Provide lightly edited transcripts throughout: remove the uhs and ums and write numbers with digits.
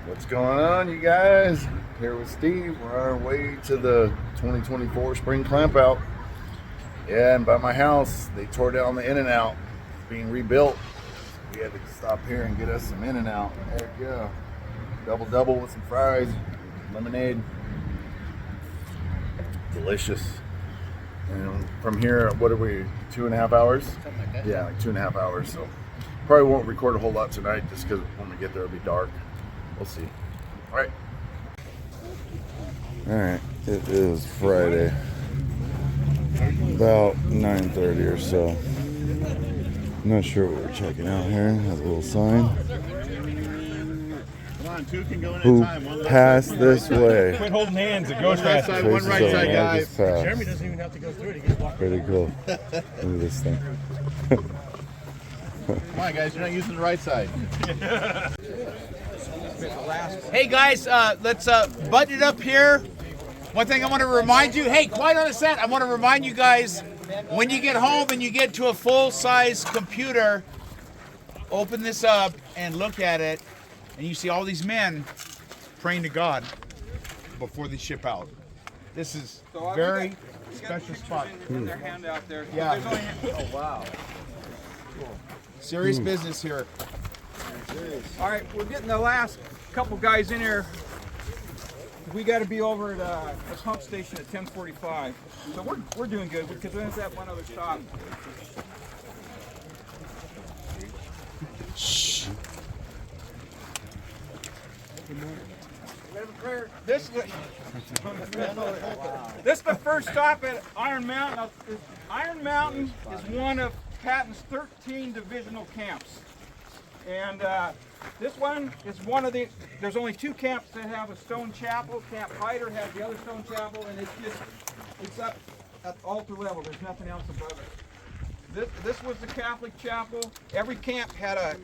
What's going on, you guys? Here with Steve. We're on our way to the 2024 spring clampout. Yeah, and by my house, they tore down the In-N-Out. It's being rebuilt. We had to stop here and get us some In-N-Out. Heck yeah. Double with some fries, lemonade. Delicious. And from here, what are we, 2.5 hours? Something like that. Yeah, like 2.5 hours. So probably won't record a whole lot tonight just because when we get there it'll be dark. We'll see. All right. It is Friday, about 9:30 or so. Not sure what we're checking out here. Has a little sign. Come on, two can go in Who at a time. passed this way? Quit holding hands. It goes Left faster. side, one right side, guys. Jeremy doesn't even have to go through it. He gets walked. Pretty cool. Look at this thing. Come on, guys, you're not using the right side. Hey guys, let's button it up here. One thing I want to remind you, hey, quiet on the set. I want to remind you guys, when you get home and you get to a full-size computer, open this up and look at it, and you see all these men praying to God before they ship out. This is very special spot. In their hand out there. Yeah. There's only, oh wow. Serious business here. All right, we're getting the last couple guys in here. We got to be over at the pump station at 10:45. So we're doing good because we have that one other stop. Shh. This is the first stop at Iron Mountain. Now, Iron Mountain is one of Patton's 13 divisional camps. And this one is one of the, there's only two camps that have a stone chapel. Camp Hyder has the other stone chapel, and it's up at altar level. There's nothing else above it. This was the Catholic chapel. Every camp had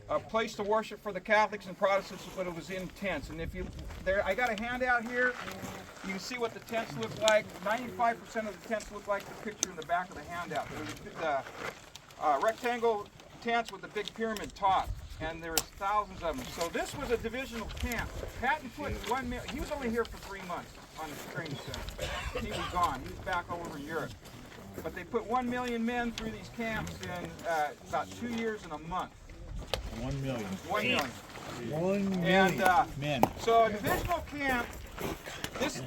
a place to worship for the Catholics and Protestants, but it was in tents. And if you, there, I got a handout here. You can see what the tents look like. 95% of the tents look like the picture in the back of the handout. There's the rectangle tents with the big pyramid top, and there's thousands of them. So this was a divisional camp. Patton put 1 million. He was only here for 3 months on the training center. He was gone. He was back all over Europe. But they put 1 million men through these camps in about 2 years and a month. 1 million. 1 million. 1 million. And men. so a divisional camp. This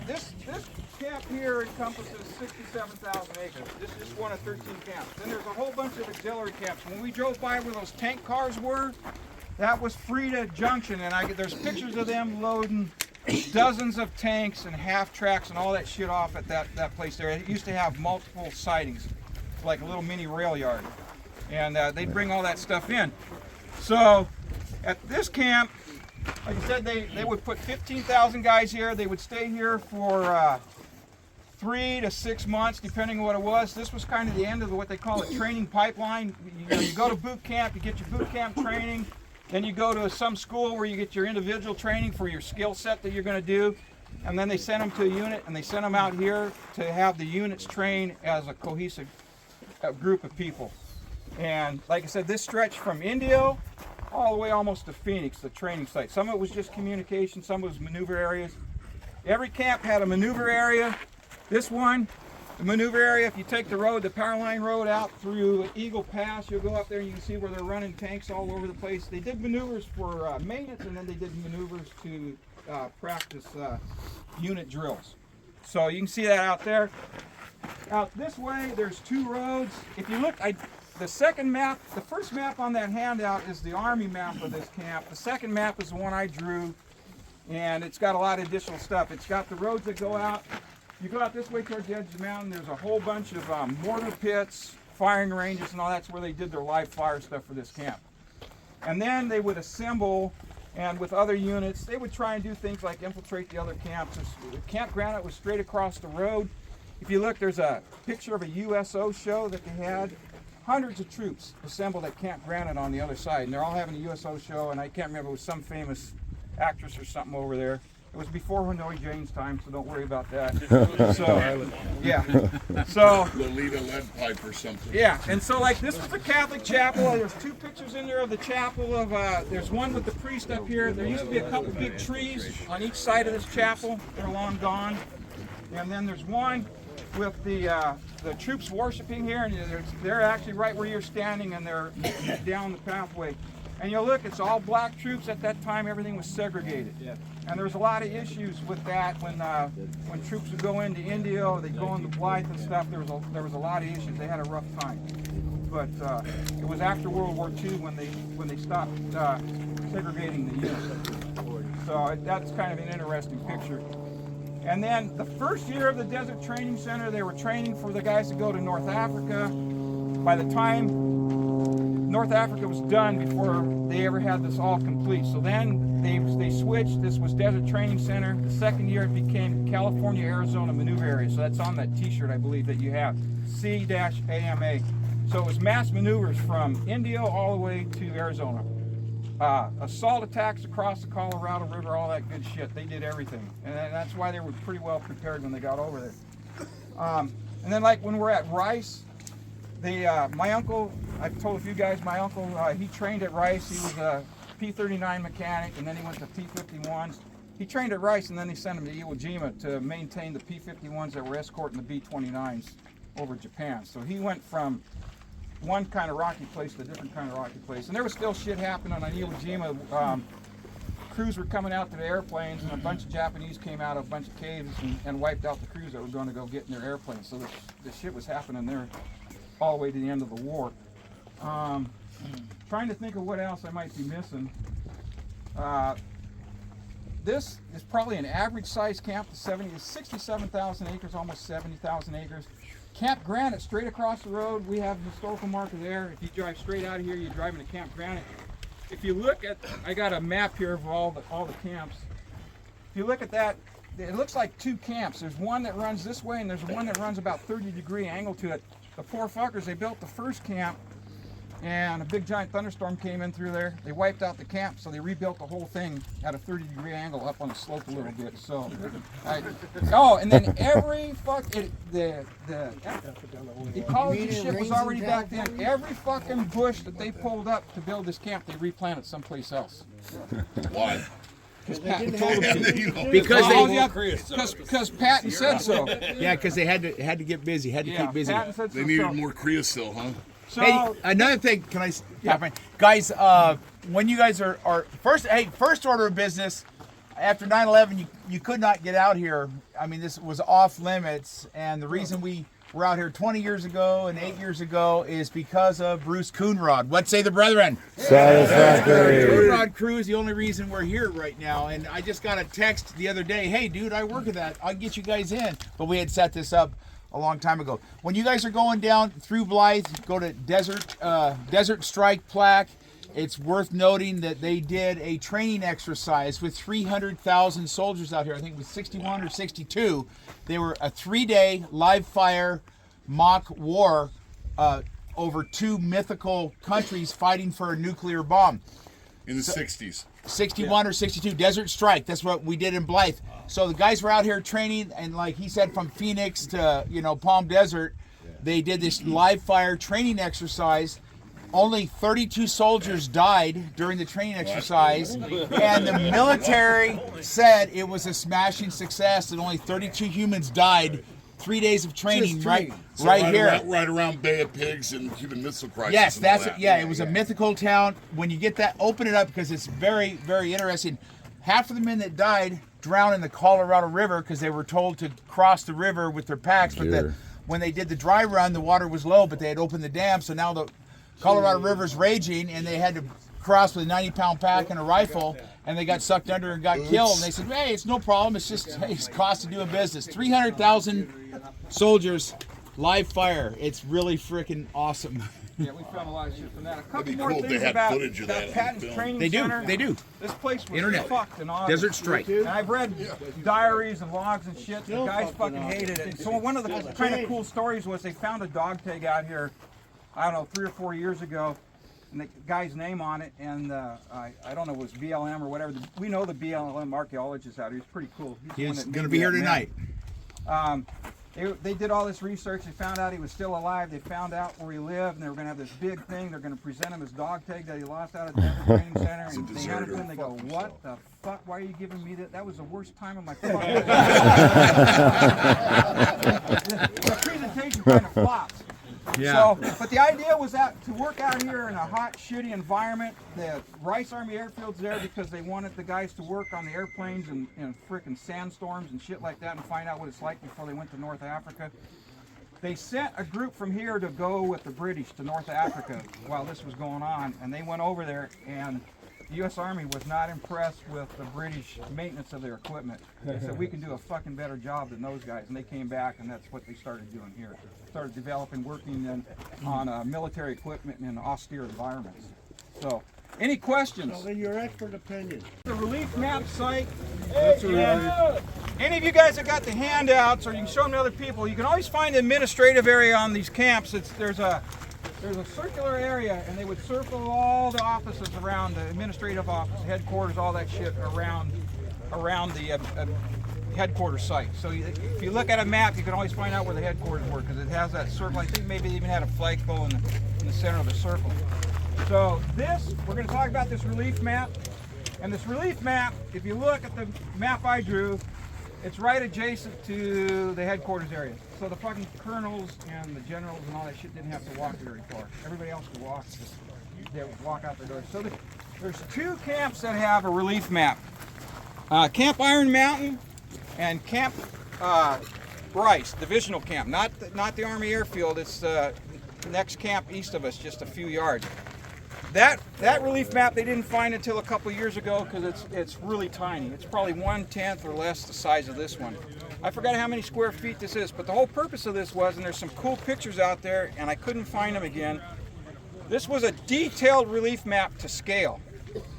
camp here encompasses 67,000 acres. This is one of 13 camps. Then there's a whole bunch of auxiliary camps. When we drove by where those tank cars were, that was Freda Junction, and there's pictures of them loading dozens of tanks and half tracks and all that shit off at that place there. It used to have multiple sidings, like a little mini rail yard, and they'd bring all that stuff in. So at this camp, like I said, they would put 15,000 guys here. They would stay here for 3 to 6 months, depending on what it was. This was kind of the end of what they call a training pipeline. You go to boot camp, you get your boot camp training, then you go to some school where you get your individual training for your skill set that you're going to do, and then they send them to a unit, and they send them out here to have the units train as a cohesive group of people. And like I said, this stretched from Indio all the way almost to Phoenix, the training site. Some of it was just communication, some of it was maneuver areas. Every camp had a maneuver area. This one, the maneuver area, if you take the road, the power line road out through Eagle Pass, you'll go up there and you can see where they're running tanks all over the place. They did maneuvers for maintenance, and then they did maneuvers to practice unit drills. So you can see that out there. Out this way, there's 2 roads. If you look, the second map, the first map on that handout is the Army map of this camp. The second map is the one I drew, and it's got a lot of additional stuff. It's got the roads that go out. You go out this way towards the edge of the mountain, there's a whole bunch of mortar pits, firing ranges, and all that's where they did their live fire stuff for this camp. And then they would assemble, and with other units, they would try and do things like infiltrate the other camps. Camp Granite was straight across the road. If you look, there's a picture of a USO show that they had. Hundreds of troops assembled at Camp Granite on the other side, and they're all having a USO show, and I can't remember, it was some famous actress or something over there. It was before Hanoi Jane's time, so don't worry about that. So, yeah. So, Lolita lead pipe or something. yeah, and so like this was the Catholic chapel. There's two pictures in there of the chapel. There's one with the priest up here. There used to be a couple big trees on each side of this chapel. They're long gone. And then there's one with the troops worshiping here, and they're actually right where you're standing, and they're down the pathway. And you'll look, it's all black troops. At that time, everything was segregated. Yeah. And there's a lot of issues with that when troops would go into India or they'd go into Blythe and stuff. There was a lot of issues. They had a rough time. But it was after World War II when they stopped segregating the units. So that's kind of an interesting picture. And then the first year of the Desert Training Center, they were training for the guys to go to North Africa. By the time North Africa was done, before they ever had this all complete. So then they switched. This was Desert Training Center. The second year it became California Arizona Maneuver Area. So that's on that t-shirt, I believe, that you have. C-AMA. So it was mass maneuvers from India all the way to Arizona. Assault attacks across the Colorado River, all that good shit. They did everything. And that's why they were pretty well prepared when they got over there. And then like when we're at Rice, my uncle, I've told a few guys, my uncle, he trained at Rice. He was a P-39 mechanic, and then he went to P-51s. He trained at Rice, and then they sent him to Iwo Jima to maintain the P-51s that were escorting the B-29s over Japan. So he went from one kind of rocky place to a different kind of rocky place. And there was still shit happening on Iwo Jima. Crews were coming out to the airplanes, and a bunch of Japanese came out of a bunch of caves and wiped out the crews that were going to go get in their airplanes. So the shit was happening there all the way to the end of the war. Trying to think of what else I might be missing. This is probably an average size camp, 67,000 acres, almost 70,000 acres. Camp Granite, straight across the road, we have a historical marker there. If you drive straight out of here, you're driving to Camp Granite. If you look at, I got a map here of all the camps. If you look at that, it looks like two camps. There's one that runs this way, and there's one that runs about 30-degree angle to it. The poor fuckers, they built the first camp, and a big giant thunderstorm came in through there. They wiped out the camp, so they rebuilt the whole thing at a 30-degree angle up on the slope a little bit. So, and then every the ecology shit was already back then. Every fucking bush that they pulled up to build this camp, they replanted someplace else. Why? Because Patton told them to. Because Patton said so. Yeah, because they had to get busy, keep busy. Patton said so. They needed more creosote, huh? So, Hey, another thing, can I? Yeah. Guys, when you guys are first order of business, after 9/11, you could not get out here. I mean, this was off limits, and the reason we were out here 20 years ago and 8 years ago is because of Bruce Coonrod. What say the brethren? Satisfactory. Coonrod crew is the only reason we're here right now, and I just got a text the other day. Hey, dude, I work at that. I'll get you guys in. But we had set this up a long time ago. When you guys are going down through Blythe, go to Desert Strike Plaque. It's worth noting that they did a training exercise with 300,000 soldiers out here. I think it was 61 or 62. They were a 3-day live fire mock war over two mythical countries fighting for a nuclear bomb. In the 60s. 61 or 62, Desert Strike. That's what we did in Blythe. So the guys were out here training, and like he said, from Phoenix to Palm Desert, they did this live fire training exercise. Only 32 soldiers died during the training exercise, and the military said it was a smashing success, and only 32 humans died. 3 days of training, right here. Right around Bay of Pigs and Cuban Missile Crisis. Yes, that's it. Yeah, it was a mythical town. When you get that, open it up because it's very, very interesting. Half of the men that died drowned in the Colorado River because they were told to cross the river with their packs. But when they did the dry run, the water was low, but they had opened the dam, so now the Colorado River's raging, and they had to cross with a 90-pound pack and a rifle, and they got sucked under and got killed. And they said, hey, it's no problem. It's just it's cost of doing business. 300,000 soldiers, live fire. It's really freaking awesome. Yeah, we found a lot of shit from that. A couple It'd be more cool if things they had about footage of that on Patton's film. training They do. center. They do. This place was Internet. fucked in August. Desert Strike. And I've read diaries and logs and shit. The guys fucking hated it. So one of the kind of cool stories was they found a dog tag out here, I don't know, 3 or 4 years ago. and the guy's name on it, and I don't know if it was BLM or whatever. We know the BLM archaeologist out here. He's pretty cool. He's going to be here tonight. They did all this research. They found out he was still alive. They found out where he lived, and they were going to have this big thing. They're going to present him his dog tag that he lost out at the Denver Training Center. And they handed it to him. They go, "What the fuck? Why are you giving me that? That was the worst time of my fucking life." The presentation kind of flops. Yeah. So, but the idea was that to work out here in a hot, shitty environment. The Rice Army Airfield's there because they wanted the guys to work on the airplanes in frickin' sandstorms and shit like that and find out what it's like before they went to North Africa. They sent a group from here to go with the British to North Africa while this was going on, and they went over there, and the U.S. Army was not impressed with the British maintenance of their equipment. They said, we can do a fucking better job than those guys, and they came back, and that's what they started doing here. Started developing, working on military equipment in austere environments. So, any questions? In your expert opinion. The relief map site. Any of you guys that got the handouts, or you can show them to other people, you can always find the administrative area on these camps. There's a circular area, and they would circle all the offices around the administrative office, headquarters, all that shit around the headquarters site. So if you look at a map, you can always find out where the headquarters were because it has that circle. I think maybe they even had a flagpole in the center of the circle. So we're going to talk about this relief map. And this relief map, if you look at the map I drew, it's right adjacent to the headquarters area. So the fucking colonels and the generals and all that shit didn't have to walk very far. Everybody else could walk. They would walk out their doors. So there's two camps that have a relief map. Camp Iron Mountain and Camp Rice, divisional camp. Not the Army Airfield. It's the next camp east of us, just a few yards. That relief map they didn't find until a couple years ago because it's really tiny. It's probably 1/10 or less the size of this one. I forgot how many square feet this is, but the whole purpose of this was, and there's some cool pictures out there, and I couldn't find them again. This was a detailed relief map to scale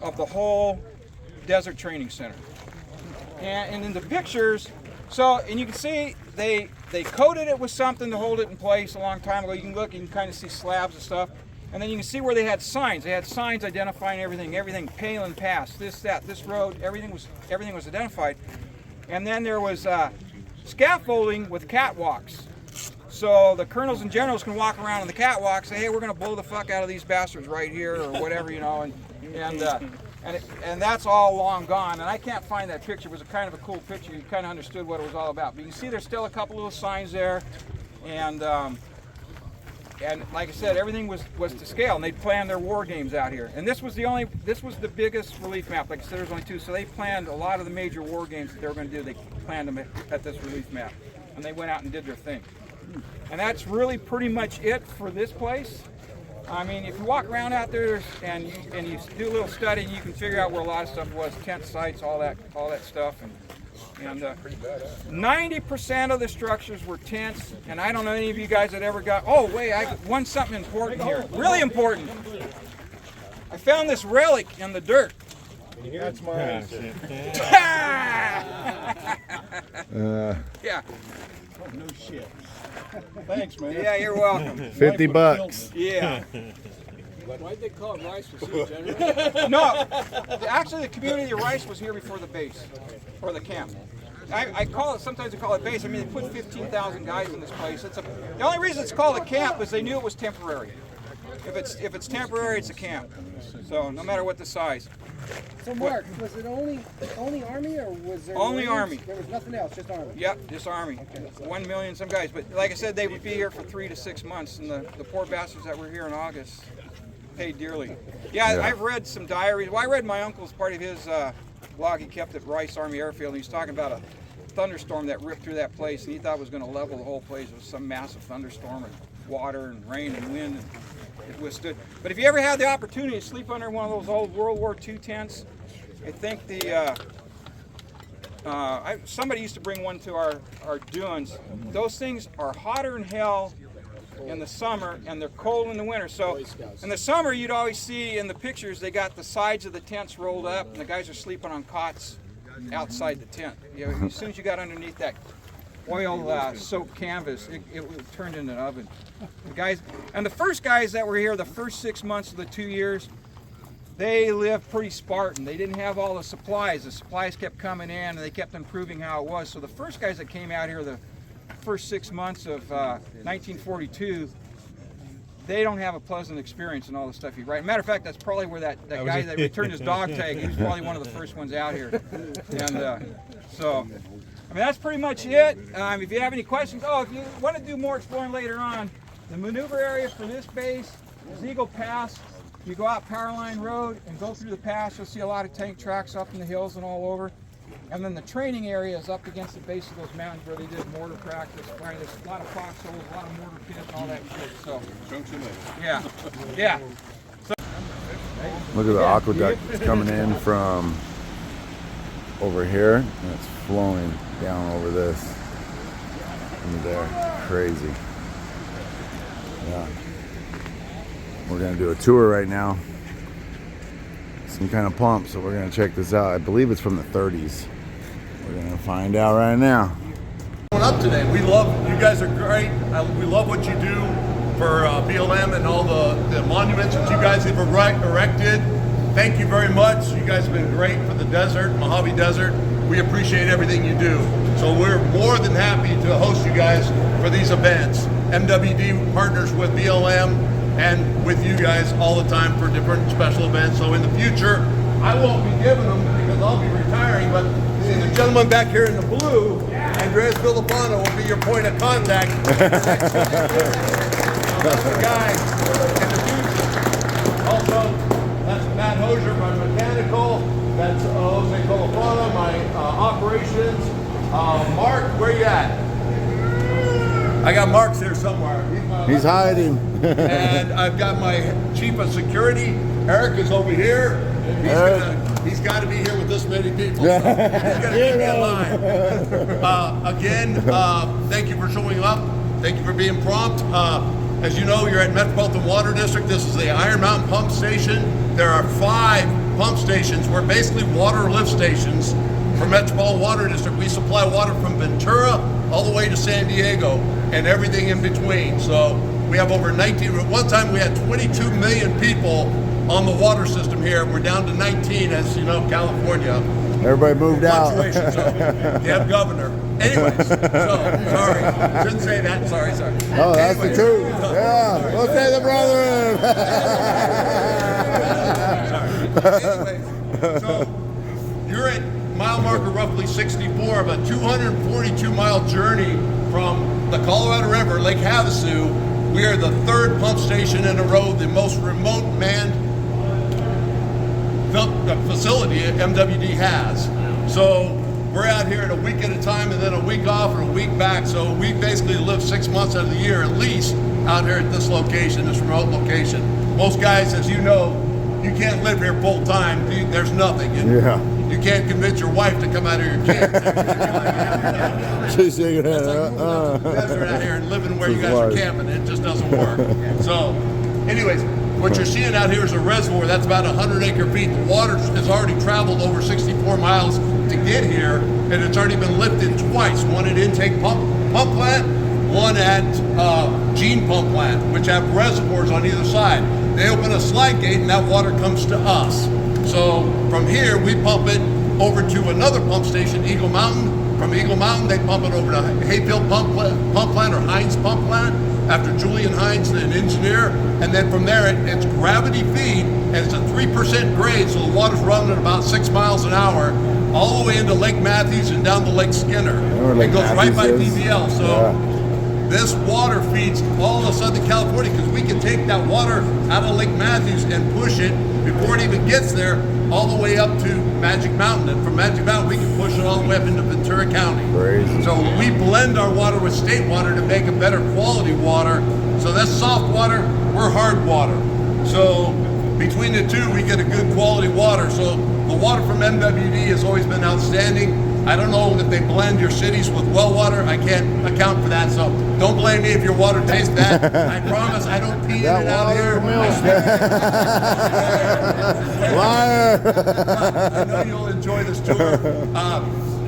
of the whole Desert Training Center. And in the pictures, and you can see they coated it with something to hold it in place a long time ago. You can look, you can kind of see slabs and stuff. And then you can see where they had signs. They had signs identifying everything, Palin Pass, this road, everything was identified. And then there was scaffolding with catwalks. So the colonels and generals can walk around on the catwalk, say, hey, we're gonna blow the fuck out of these bastards right here, or whatever, and that's all long gone. And I can't find that picture. It was a kind of a cool picture. You kind of understood what it was all about. But you can see there's still a couple little signs there, and like I said, everything was to scale, and they planned their war games out here. And this was the biggest relief map. Like I said, there's only two, so they planned a lot of the major war games that they were going to do. They planned them at this relief map, and they went out and did their thing. And that's really pretty much it for this place. I mean, if you walk around out there and you do a little study, you can figure out where a lot of stuff was, tent sites, all that stuff, and 90% of the structures were tents, and I don't know any of you guys that ever got. Oh wait, I won something important here, really important. I found this relic in the dirt. That's mine. Yeah. Oh, no shit. Thanks, man. Yeah, you're welcome. $50. Yeah. Why'd they call it Rice? Was he general? No, actually the community of Rice was here before the base, or the camp. Sometimes I call it base. I mean, they put 15,000 guys in this place. The only reason it's called a camp is they knew it was temporary. If it's temporary, it's a camp. So no matter what the size. So Mark, was it only Army, or was there Only Army. There was nothing else, just Army. Yep, just Army. 1 million some guys. But like I said, they would be here for 3 to 6 months, and the poor bastards that were here in August paid dearly. Yeah, I've read some diaries. Well, I read my uncle's part of his blog he kept at Rice Army Airfield, and he's talking about a thunderstorm that ripped through that place, and he thought it was going to level the whole place. It was some massive thunderstorm and water and rain and wind. And it withstood. But if you ever had the opportunity to sleep under one of those old World War II tents, I think somebody used to bring one to our dunes. Those things are hotter than hell in the summer, and they're cold in the winter. So in the summer, you'd always see in the pictures, they got the sides of the tents rolled up, and the guys are sleeping on cots outside the tent. As soon as you got underneath that oil soaked canvas. It turned into an oven. The guys, and the first guys that were here, the first 6 months of the 2 years, they lived pretty Spartan. They didn't have all the supplies. The supplies kept coming in, and they kept improving how it was. So the first guys that came out here, the first 6 months of 1942, they don't have a pleasant experience in all the stuff you write. Matter of fact, that's probably where that guy that returned his dog tag, he was probably one of the first ones out here. And so, I mean, that's pretty much it. If you have any questions, if you want to do more exploring later on, the maneuver area for this base is Eagle Pass. You go out Powerline Road and go through the pass, you'll see a lot of tank tracks up in the hills and all over. And then the training area is up against the base of those mountains where they did mortar practice. Where there's a lot of foxholes, a lot of mortar pits, and all that shit. So, yeah. Look at the aqueduct coming in from over here, and it's flowing down over this into there. Crazy. Yeah. We're gonna do a tour right now. Some kind of pump, so we're gonna check this out. I believe it's from the 30s. We're gonna find out right now. Up today. We love, you guys are great. We love what you do for BLM and all the monuments that you guys have erected. Thank you very much. You guys have been great for the desert, Mojave Desert. We appreciate everything you do. So we're more than happy to host you guys for these events. MWD partners with BLM and with you guys all the time for different special events. So in the future, I won't be giving them because I'll be retiring, but see the gentleman back here in the blue, Andreas Villapano, will be your point of contact. That's the guy in the future. Also, that's Matt Hosier, my mechanical. That's Jose Colafano, my operations. Mark, where you at? I got Mark's here somewhere. He's hiding. And I've got my chief of security. Eric is over here. He's got to be here with this many people. So he's got to keep me alive. Again, thank you for showing up. Thank you for being prompt. As you know, you're at Metropolitan Water District. This is the Iron Mountain Pump Station. There are 5 pump stations. We're basically water lift stations for Metropolitan Water District. We supply water from Ventura all the way to San Diego and everything in between. So we have over 19, at one time we had 22 million people on the water system here. We're down to 19, as you know, California. Everybody moved out. So you have governor. Anyways, so sorry, shouldn't say that. Sorry. Oh, that's the truth. Yeah, we'll say the brother. Anyway, so you're at mile marker roughly 64 of a 242-mile journey from the Colorado River, Lake Havasu. We are the 3rd pump station in a row, the most remote manned facility MWD has. So we're out here at a week at a time and then a week off and a week back. So we basically live 6 months out of the year at least out here at this location, this remote location. Most guys, as you know, you can't live here full time. There's nothing. You can't convince your wife to come out of your kids. She's shaking her head. Desert out here and living where you guys are camping. It just doesn't work. So, anyways, what you're seeing out here is a reservoir. That's about 100 acre feet. The water has already traveled over 64 miles to get here, and it's already been lifted twice. One at Intake Pump Plant, one at Gene Pump Plant, which have reservoirs on either side. They open a slide gate, and that water comes to us. So from here, we pump it over to another pump station, Eagle Mountain. From Eagle Mountain, they pump it over to Hayfield Pump Plant or Hines Pump Plant, after Julian Hines, an engineer. And then from there, it's gravity feed, and it's a 3% grade, so the water's running at about 6 miles an hour, all the way into Lake Matthews and down to Lake Skinner. It goes right by PBL. So this water feeds all of Southern California, because we can take that water out of Lake Matthews and push it before it even gets there all the way up to Magic Mountain. And from Magic Mountain, we can push it all the way up into Ventura County. Crazy. So we blend our water with state water to make a better quality water. So that's soft water, we're hard water. So between the two, we get a good quality water. So the water from MWD has always been outstanding. I don't know if they blend your cities with well water. I can't account for that, so don't blame me if your water tastes bad. I promise I don't pee in it out here. Liar! I know you'll enjoy this tour.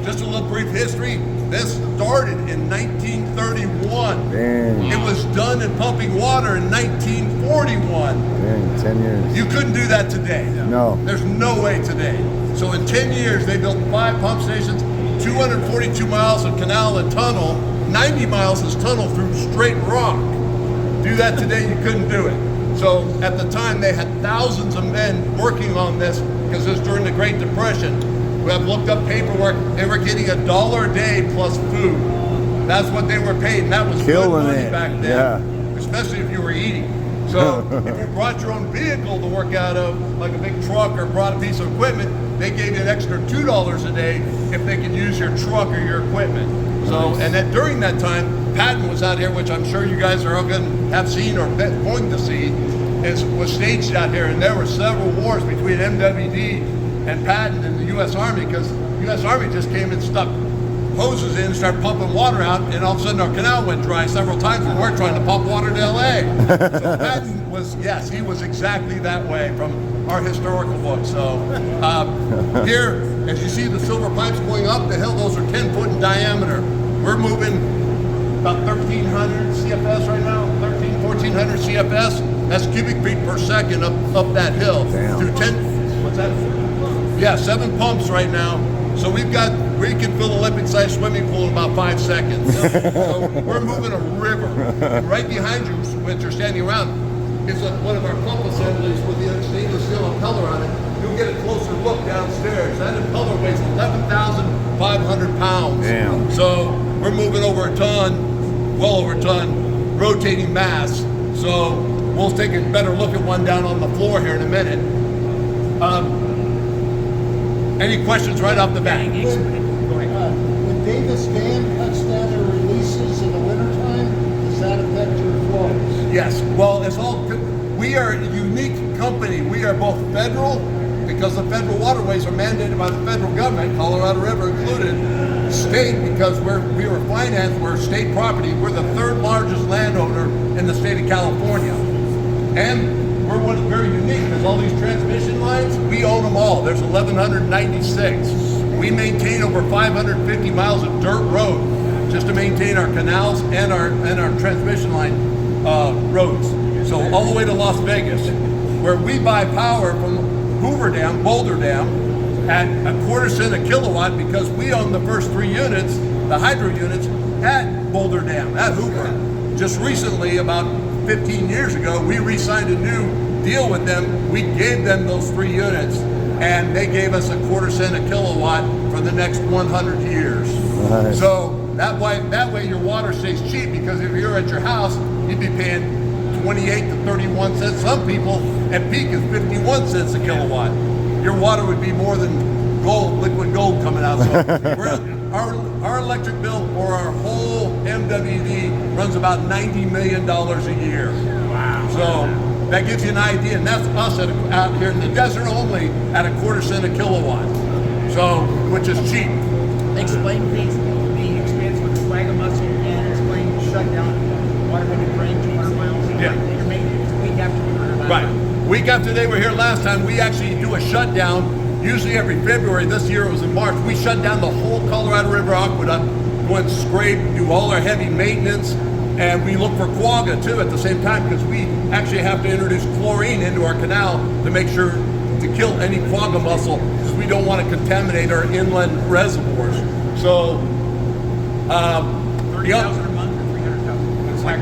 just a little brief history. This started in 1931. Dang. It was done in pumping water in 1941. Dang, 10 years. You couldn't do that today. No. There's no way today. So in 10 years, they built 5 pump stations, 242 miles of canal and tunnel, 90 miles of tunnel through straight rock. Do that today, you couldn't do it. So at the time, they had thousands of men working on this because it was during the Great Depression. We have looked up paperwork. They were getting $1 a day plus food. That's what they were paid. And that was Killing good money it. back then, Yeah. especially if you were eating. So if you brought your own vehicle to work out of, like a big truck, or brought a piece of equipment, they gave you an extra $2 a day if they could use your truck or your equipment. So, and then during that time, Patton was out here, which I'm sure you guys are all going to have seen or going to see, was staged out here, and there were several wars between MWD and Patton and the U.S. Army, because the U.S. Army just came and stuck hoses in, started pumping water out, and all of a sudden our canal went dry several times when we're trying to pump water to L.A. So Patton was, yes, he was exactly that way from our historical book. So here, as you see the silver pipes going up the hill, those are 10 foot in diameter. We're moving about 1,300 CFS right now, 1,400 CFS. That's cubic feet per second up that hill. Damn. Through 10, what's that? Yeah, 7 pumps right now. So we can fill an Olympic-sized swimming pool in about 5 seconds. So we're moving a river. And right behind you, which you're standing around, is one of our pump assemblies with the stainless steel impeller on it. You'll get a closer look downstairs. That impeller weighs 11,500 pounds. Damn. So we're moving over a ton, well over a ton, rotating mass. So we'll take a better look at one down on the floor here in a minute. Any questions right off the bat? When Davis Dam cuts down their releases in the wintertime, does that affect your flows? Yes. Well, we are a unique company. We are both federal, because the federal waterways are mandated by the federal government, Colorado River included, state, because we were financed, we're state property. We're the 3rd largest landowner in the state of California. And we're very unique because all these transmission lines, we own them all. There's 1,196. We maintain over 550 miles of dirt road just to maintain our canals and our transmission line roads. So all the way to Las Vegas, where we buy power from Hoover Dam, Boulder Dam, at $0.25 a kilowatt, because we own the first 3 units, the hydro units, at Boulder Dam, at Hoover. Just recently, about 15 years ago, we re-signed a new deal with them. We gave them those 3 units, and they gave us $0.25 a kilowatt for the next 100 years. Nice. So that way your water stays cheap, because if you're at your house, you'd be paying 28 to 31 cents. Some people at peak is 51 cents a kilowatt. Your water would be more than gold, liquid gold coming out. So our electric bill for our whole MWD runs about $90 million a year. Wow. So that gives you an idea, and that's us out here in the desert only at $0.25 a kilowatt. So, which is cheap. Explain please the experience with the Quagga muscle, and explain shutdown, water when you drain 200 miles. Yeah. You're making it week after week. Right. Week after they were here last time, we actually do a shutdown, usually every February. This year it was in March. We shut down the whole Colorado River aqueduct, go and scrape, do all our heavy maintenance, and we look for quagga too at the same time, because we actually have to introduce chlorine into our canal to make sure to kill any quagga mussel, because we don't want to contaminate our inland reservoirs. So, 30,000 a month or 300,000? It's like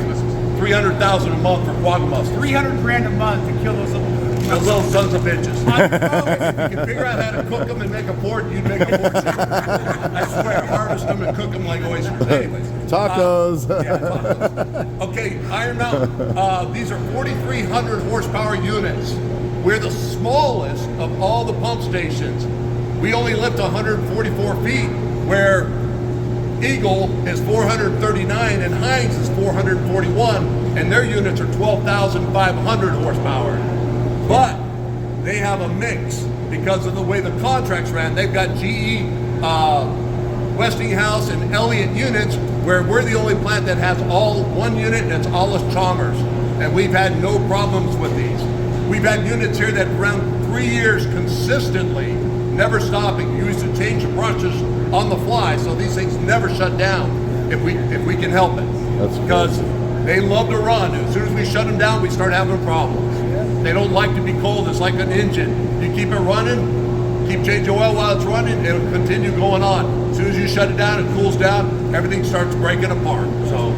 300,000 a month for quagga mussels. 300 grand a month to kill those little sons of bitches. If you can figure out how to cook them and make a fortune, you'd make a fortune. I swear, harvest them and cook them like oysters. Anyways. Tacos. Yeah, tacos. Okay, Iron Mountain. These are 4,300 horsepower units. We're the smallest of all the pump stations. We only lift 144 feet, where Eagle is 439 and Hines is 441, and their units are 12,500 horsepower. But they have a mix because of the way the contracts ran. They've got GE, Westinghouse, and Elliott units, where we're the only plant that has all one unit, and it's Allis-Chalmers. And we've had no problems with these. We've had units here that run 3 years consistently never stopping. You used to change the brushes on the fly, so these things never shut down if we can help it. That's because they love to run. As soon as we shut them down, we start having problems. They don't like to be cold. It's like an engine. You keep it running, keep changing oil while it's running, it'll continue going on. As soon as you shut it down, it cools down, everything starts breaking apart. So.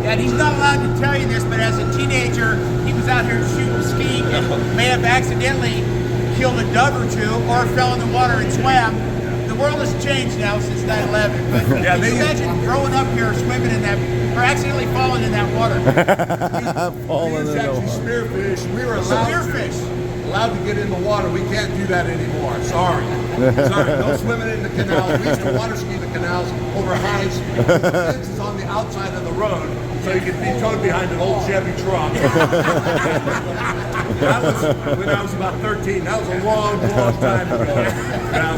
Yeah, and he's not allowed to tell you this, but as a teenager, he was out here shooting skiing and may have accidentally killed a dove or two or fell in the water and swam. The world has changed now since 9/11. But yeah, can you imagine growing up here, swimming in that, or accidentally falling in that water? Falling in the actually water. spearfish. We were allowed to get in the water. We can't do that anymore. Sorry. No swimming in the canals. We used to water ski the canals over high speed. This is on the outside of the road, so you could be towed behind an old Chevy truck. That was when I was about 13. That was a long time ago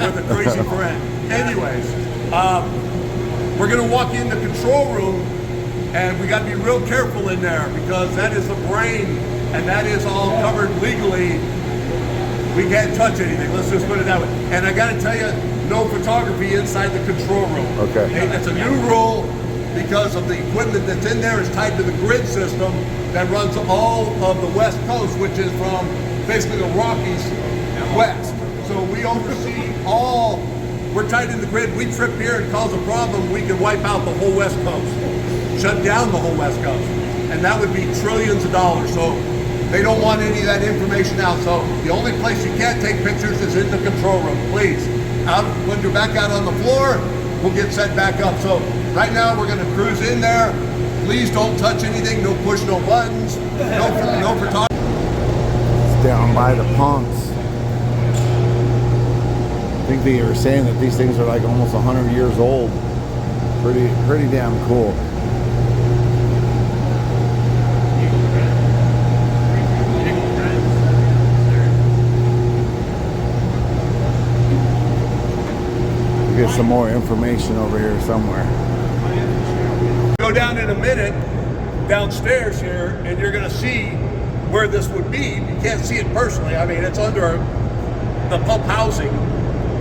with a crazy friend. Anyways, we're going to walk in the control room, and we got to be real careful in there because that is the brain, and that is all covered legally. We can't touch anything. Let's just put it that way. And I got to tell you, no photography inside the control room. Okay. And that's a new rule because of the equipment that's in there is tied to the grid system that runs all of the West Coast, which is from basically the Rockies west. So we oversee all. We're tied in the grid. We trip here and cause a problem, we can wipe out the whole West Coast, shut down the whole West Coast, and that would be trillions of dollars. So they don't want any of that information out. So the only place you can't take pictures is in the control room. Please, out when you're back out on the floor, we'll get set back up. So right now we're going to cruise in there. Please don't touch anything. No push, no buttons. No photography. It's down by the punks. I think they were saying that these things are like almost 100 years old. Pretty damn cool. We'll get some more information over here somewhere. Go down in a minute downstairs here, and you're going to see where this would be. You can't see it personally. I mean, it's under the pump housing.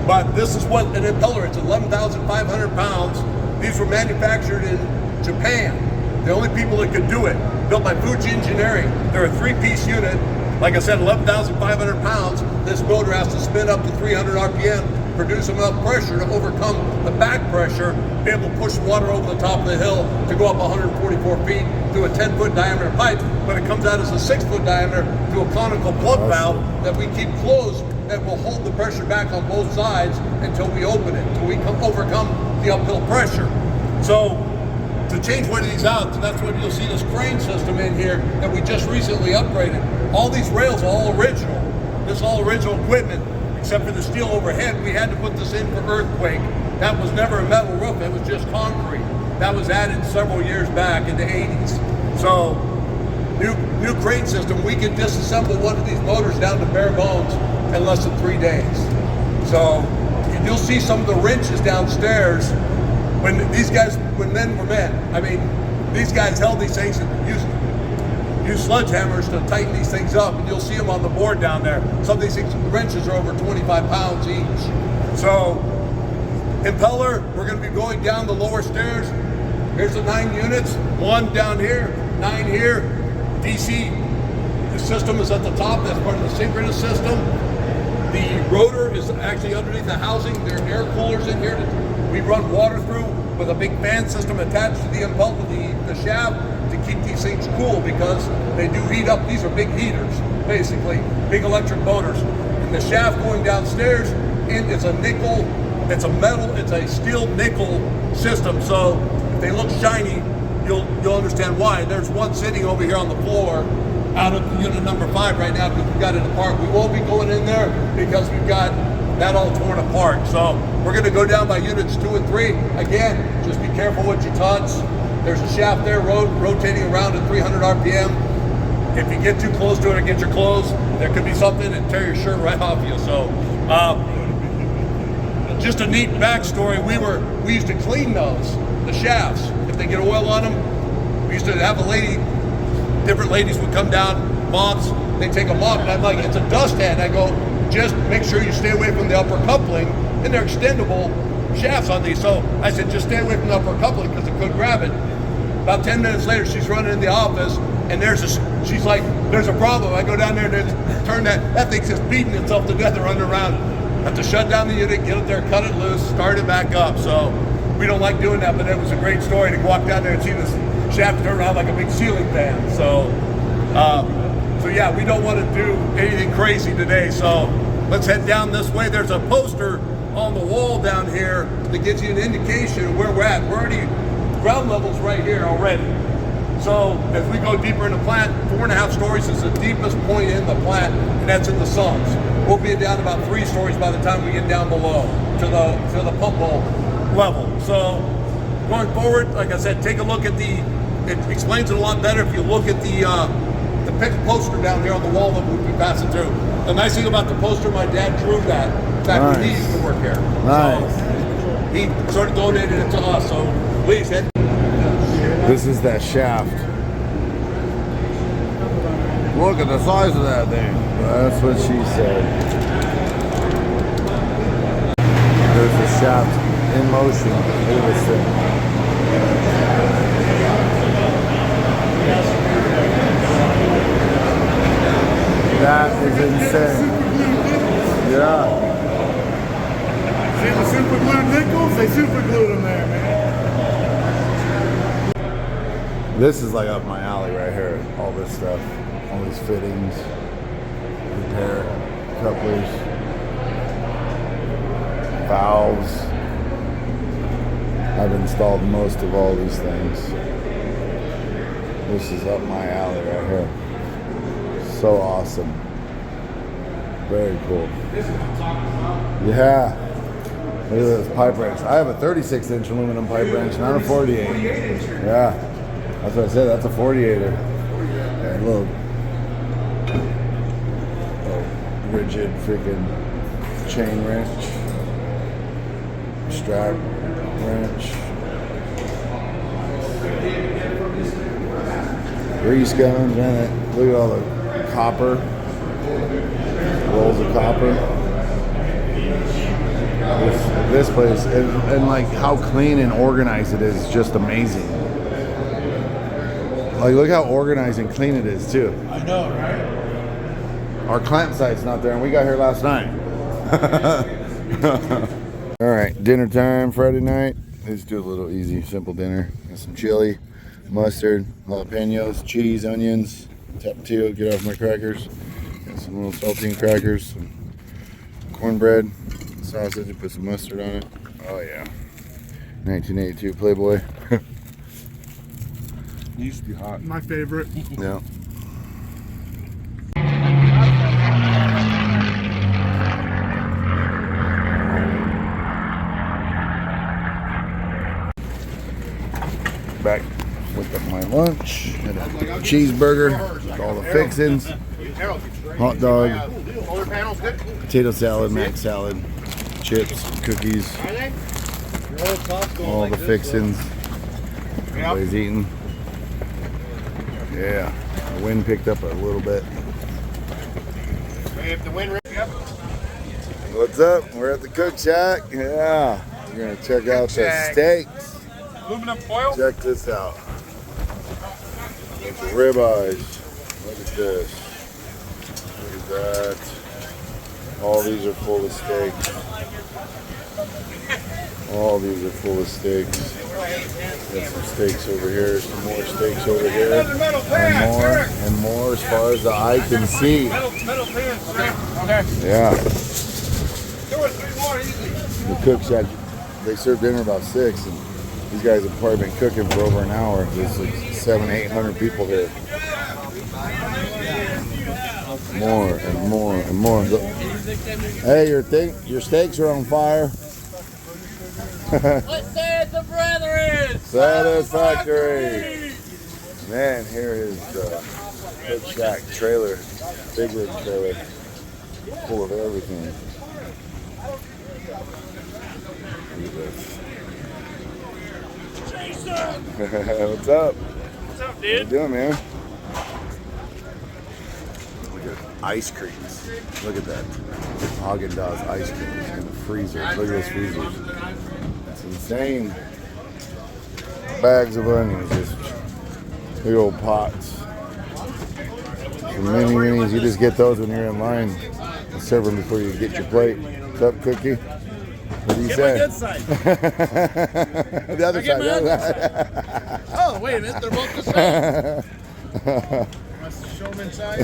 But this is what an impeller is, 11,500 pounds. These were manufactured in Japan. The only people that could do it, built by Fuji Engineering. They're a three-piece unit. Like I said, 11,500 pounds. This motor has to spin up to 300 RPM, produce enough pressure to overcome the back pressure, be able to push water over the top of the hill to go up 144 feet through a 10-foot diameter pipe, but it comes out as a 6-foot diameter through a conical plug valve that we keep closed that will hold the pressure back on both sides until we open it, until we overcome the uphill pressure. So to change one of these out, that's when you'll see this crane system in here that we just recently upgraded. All these rails are all original. This is all original equipment, except for the steel overhead. We had to put this in for earthquake. That was never a metal roof, it was just concrete. That was added several years back in the 80s. So, new crane system, we can disassemble one of these motors down to bare bones in less than 3 days. So, you'll see some of the wrenches downstairs when these guys, when men were men. I mean, these guys held these things and used sledgehammers to tighten these things up, and you'll see them on the board down there. Some of these things, wrenches are over 25 pounds each. So, impeller, we're going to be going down the lower stairs. Here's the 9 units, 1 down here, 9 here. DC, the system is at the top, that's part of the synchronous system. The rotor is actually underneath the housing. There are air coolers in here that we run water through with a big fan system attached to the impeller, the shaft, to keep these things cool because they do heat up. These are big heaters, basically, big electric motors. And the shaft going downstairs, it's a nickel, it's a metal, it's a steel nickel system. So if they look shiny, you'll understand why. There's one sitting over here on the floor out of unit number 5 right now because we've got it apart. We won't be going in there because we've got that all torn apart. So we're going to go down by units 2 and 3. Again, just be careful what you touch. There's a shaft there rotating around at 300 RPM. If you get too close to it or get your clothes, there could be something and tear your shirt right off you. So just a neat backstory. We used to clean those, the shafts. If they get oil on them, we used to have a lady, different ladies would come down, mops, they take a mop, and I'm like, it's a dust head. I go, just make sure you stay away from the upper coupling, and they're extendable shafts on these. So I said, just stay away from the upper coupling because it could grab it. About 10 minutes later, she's running in the office, and she's like, there's a problem. I go down there and turn that thing's just beating itself to death or running around. Have to shut down the unit, get it there, cut it loose, start it back up. So we don't like doing that, but it was a great story to walk down there and see this shaft turn around like a big ceiling fan. So yeah, we don't want to do anything crazy today. So let's head down this way. There's a poster on the wall down here that gives you an indication of where we're at. We're already, ground level's right here already. So as we go deeper in the plant, 4.5 stories is the deepest point in the plant, and that's in the sumps. We'll be down about 3 stories by the time we get down below to the pump hole level. So going forward, like I said, take a look at it explains it a lot better if you look at the pic poster down here on the wall that we'll be passing through. The nice thing about the poster, my dad drew that back when he used to work here. Nice. So he sort of donated it to us. So please head. This is that shaft. Look at the size of that thing. That's what she said. There's the shaft in motion. Look at this thing. That is insane. Yeah. See the super glued nickels? They super glued them there, man. This is like up my alley right here. All this stuff. All these fittings. Repair. Couplers. Valves. I've installed most of all these things. This is up my alley right here. So awesome. Very cool. Yeah. Look at this pipe wrench. I have a 36-inch aluminum pipe wrench, not a 48. Yeah. That's what I said. That's a 48er. And look. Oh, rigid freaking chain wrench. Strap wrench. Grease guns, man. Look at all the copper, rolls of copper. This place, and like how clean and organized it is just amazing. Like look how organized and clean it is too. I know, right? Our clamp site's not there and we got here last night. All right, dinner time Friday night. Let's do a little easy, simple dinner. Got some chili, mustard, jalapenos, cheese, onions, tapatio, get off my crackers, and some little saltine crackers, some cornbread, sausage, and put some mustard on it. Oh yeah, 1982 Playboy. Used to be hot. My favorite. Yeah. Back with up my lunch, had a cheeseburger with all the fixings, hot dog, potato salad, mac salad, chips, cookies, all the fixings. Everybody's eating. Yeah, the wind picked up a little bit. What's up? We're at the cook shack. Yeah, we're gonna check out the steaks. Aluminum foil. Check this out. Bunch of ribeyes. Look at this. Look at that. All these are full of steaks. All these are full of steaks. Got some steaks over here, some more steaks over here, and more and more as far as the eye can see. Metal pans. Okay. Yeah. 2 or 3 more easy. The cook shack, they serve dinner about 6, and these guys have probably been cooking for over an hour. There's like 700-800 people here. More and more and more. Hey, your steaks are on fire. Let's say it's a brethren. Satisfactory. Man, here is the cook shack trailer, big rig trailer, full of everything. Look at this. What's up? What's up, What dude? you doing, man? Look at ice creams. Look at that. Haagen-Dazs ice creams in the freezer. Look at those freezers. It's insane. Bags of onions, just big old pots. Some mini minis, you just get those when you're in line. And serve them before you get your plate. What's up, Cookie? What do you say? Good side. The other side. The other side. Oh, wait a minute. They're both the same. Wants to show them inside?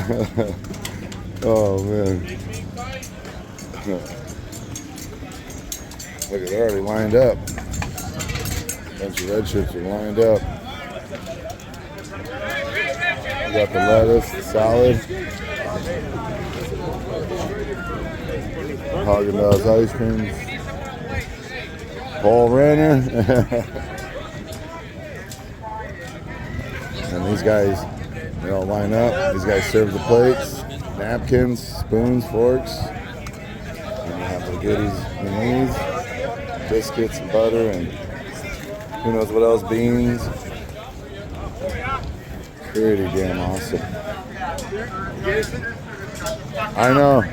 Oh, man. Look, they're already lined up. Bunch of red shirts are lined up. We got the lettuce, the salad, Haagen-Dazs ice creams, Paul Renner, and these guys, they all line up. These guys serve the plates, napkins, spoons, forks, and you have the goodies and these, biscuits and butter and who knows what else, beans. Pretty damn awesome. I know.